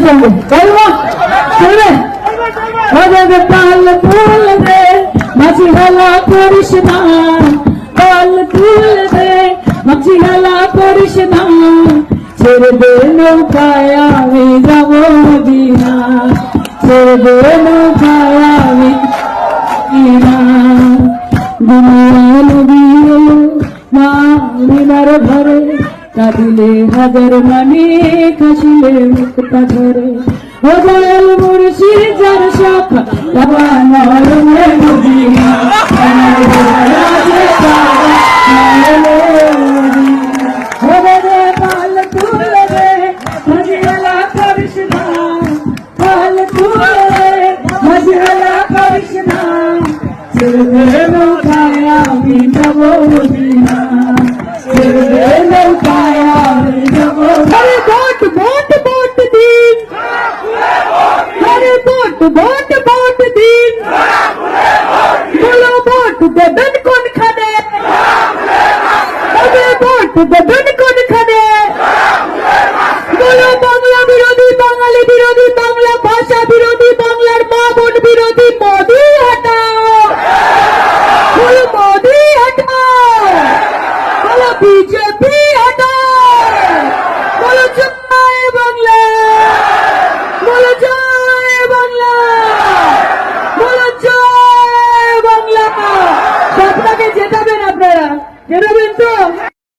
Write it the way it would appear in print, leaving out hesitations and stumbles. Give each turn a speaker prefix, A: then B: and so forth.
A: চলবে চলবো চলবে পাল তুল দে মাঝি হেলা করিস না পাল তুল দে মাঝি হেলা করিস না ছেড়ে দে নৌকায় আমি যাব মদিনা ছেড়ে দে নৌকায় আমি মদিনা দুনিয়া নবী মা মিনার ঘরে কাঁদিলে হাজার মানে কাশিলে মুক্তা ধরে ও দয়াল মুর্শিদ যার শাখা বাবা নরমে মদিনা আমার রাজে বাবা নরমে মদিনা ও রে পাল তুলে রে মজলা করিস না পাল তুলে রে মজলা করিস না ছেড়ে নৌকায় আমি যাব মদিনা ছেড়ে নৌকায় আমি যাব আরে ভোট ভোট ভোট দিন আরে ভোট ভোট ভোট দিন বলো ভোট দেবেন কোনখানে আরে ভোট দেবেন